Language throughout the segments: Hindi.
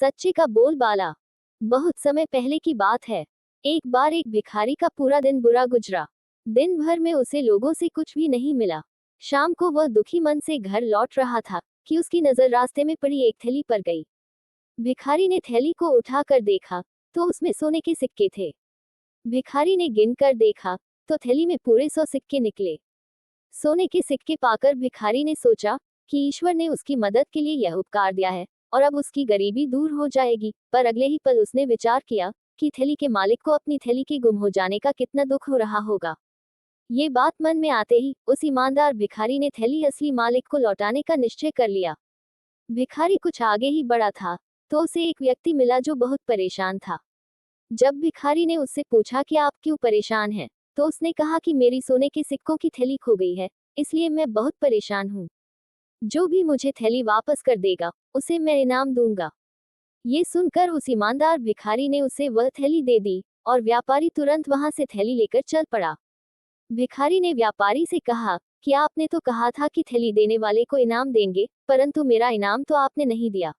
सच्चे का बोलबाला। बहुत समय पहले की बात है। एक बार एक भिखारी का पूरा दिन बुरा गुजरा। दिन भर में उसे लोगों से कुछ भी नहीं मिला। शाम को वह दुखी मन से घर लौट रहा था कि उसकी नजर रास्ते में पड़ी एक थैली पर गई। भिखारी ने थैली को उठाकर देखा तो उसमें सोने के सिक्के थे। भिखारी ने गिन कर देखा तो थैली में पूरे 100 सिक्के निकले। सोने के सिक्के पाकर भिखारी ने सोचा कि ईश्वर ने उसकी मदद के लिए यह उपकार दिया है और अब उसकी गरीबी दूर हो जाएगी। पर अगले ही पल उसने विचार किया कि थैली के मालिक को अपनी थैली के गुम हो जाने का कितना दुख हो रहा होगा। ये बात मन में आते ही उस ईमानदार भिखारी ने थैली असली मालिक को लौटाने का निश्चय कर लिया। भिखारी कुछ आगे ही बढ़ा था तो उसे एक व्यक्ति मिला जो बहुत परेशान था। जब भिखारी ने उससे पूछा कि आप क्यों परेशान हैं, तो उसने कहा कि मेरी सोने के सिक्कों की थैली खो गई है, इसलिए मैं बहुत परेशान हूँ। जो भी मुझे थैली वापस कर देगा उसे मैं इनाम दूंगा। ये सुनकर उस ईमानदार भिखारी ने उसे वह थैली दे दी और व्यापारी तुरंत वहां से थैली लेकर चल पड़ा। भिखारी ने व्यापारी से कहा कि आपने तो कहा था कि थैली देने वाले को इनाम देंगे, परंतु मेरा इनाम तो आपने नहीं दिया।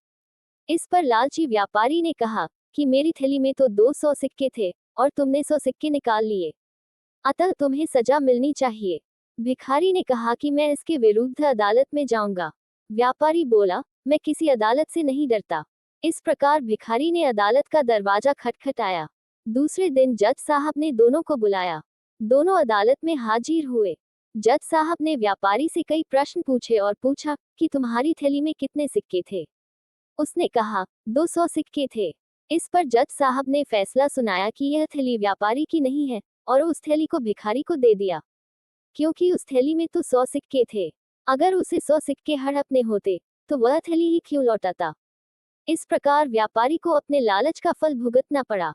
इस पर लालची व्यापारी ने कहा कि मेरी थैली में तो 200 सिक्के थे और तुमने 100 सिक्के निकाल लिए, अतः तुम्हें सजा मिलनी चाहिए। भिखारी ने कहा कि मैं इसके विरुद्ध अदालत में जाऊंगा। व्यापारी बोला, मैं किसी अदालत से नहीं डरता। इस प्रकार भिखारी ने अदालत का दरवाजा खटखटाया। दूसरे दिन जज साहब ने दोनों को बुलाया। दोनों अदालत में हाजिर हुए। जज साहब ने व्यापारी से कई प्रश्न पूछे और पूछा कि तुम्हारी थैली में कितने सिक्के थे। उसने कहा 200 सिक्के थे। इस पर जज साहब ने फैसला सुनाया कि यह थैली व्यापारी की नहीं है और उस थैली को भिखारी को दे दिया, क्योंकि उस थैली में तो 100 सिक्के थे। अगर उसे 100 सिक्के हड़पने होते तो वह थैली ही क्यों लौटाता। इस प्रकार व्यापारी को अपने लालच का फल भुगतना पड़ा।